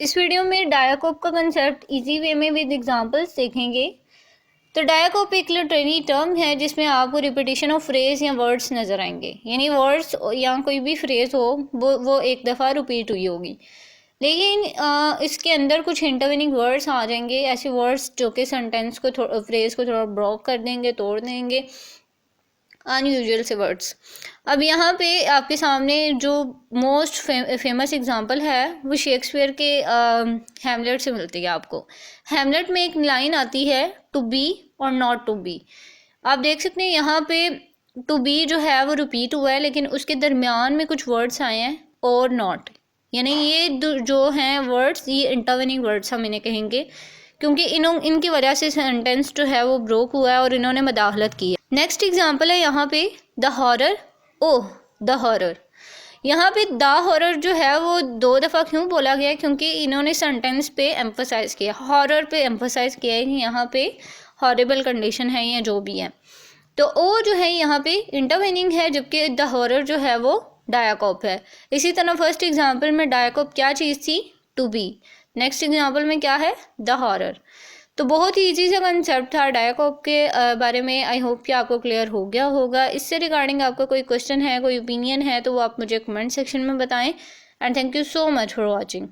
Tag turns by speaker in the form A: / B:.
A: इस वीडियो में डायाकोप का कंसेप्ट इजी वे में विद एग्जांपल्स देखेंगे। तो डायाकोप एक लिटरेरी टर्म है जिसमें आपको रिपीटिशन ऑफ फ्रेज या वर्ड्स नज़र आएंगे, यानी वर्ड्स या कोई भी फ्रेज हो वो एक दफ़ा रिपीट हुई होगी, लेकिन इसके अंदर कुछ इंटरवेनिंग वर्ड्स आ जाएंगे, ऐसे वर्ड्स जो कि सेंटेंस को फ्रेज को थोड़ा ब्रोक कर देंगे, तोड़ देंगे, अनयूजुअल से वर्ड्स। अब यहाँ पे आपके सामने जो मोस्ट फेमस एग्जांपल है वो शेक्सपियर के हैमलेट से मिलती है आपको। हैमलेट में एक लाइन आती है टू बी और नॉट टू बी। आप देख सकते हैं यहाँ पे टू बी जो है वो रिपीट हुआ है, लेकिन उसके दरमियान में कुछ वर्ड्स आए हैं और नॉट, यानी ये जो हैं वर्ड्स, ये इंटरवेनिंग वर्ड्स हम इन्हें कहेंगे, क्योंकि इनकी वजह से सेंटेंस जो है वो ब्रोक हुआ है और इन्होंने मदाखलत की है। नेक्स्ट एग्जांपल है यहाँ पे the horror. Oh the horror. यहाँ पे द हॉरर जो है वो दो दफ़ा क्यों बोला गया, क्योंकि इन्होंने सेंटेंस पे एम्फसाइज़ किया, हॉरर पे एम्फसाइज़ किया है कि यहाँ पे हॉरिबल कंडीशन है या जो भी है। तो ओ जो है यहाँ पे इंटरवेनिंग है, जबकि द हॉरर जो है वो डायाकोप है। इसी तरह फर्स्ट एग्जाम्पल में डायाकोप क्या चीज़ थी, टू बी। नेक्स्ट एग्जाम्पल में क्या है, द हॉरर। तो बहुत ही ईजी सा कंसेप्ट था डायाकोप के बारे में। आई होप कि आपको क्लियर हो गया होगा। इससे रिगार्डिंग आपका कोई क्वेश्चन है, कोई ओपिनियन है, तो वो आप मुझे कमेंट सेक्शन में बताएं। And thank you so much for watching.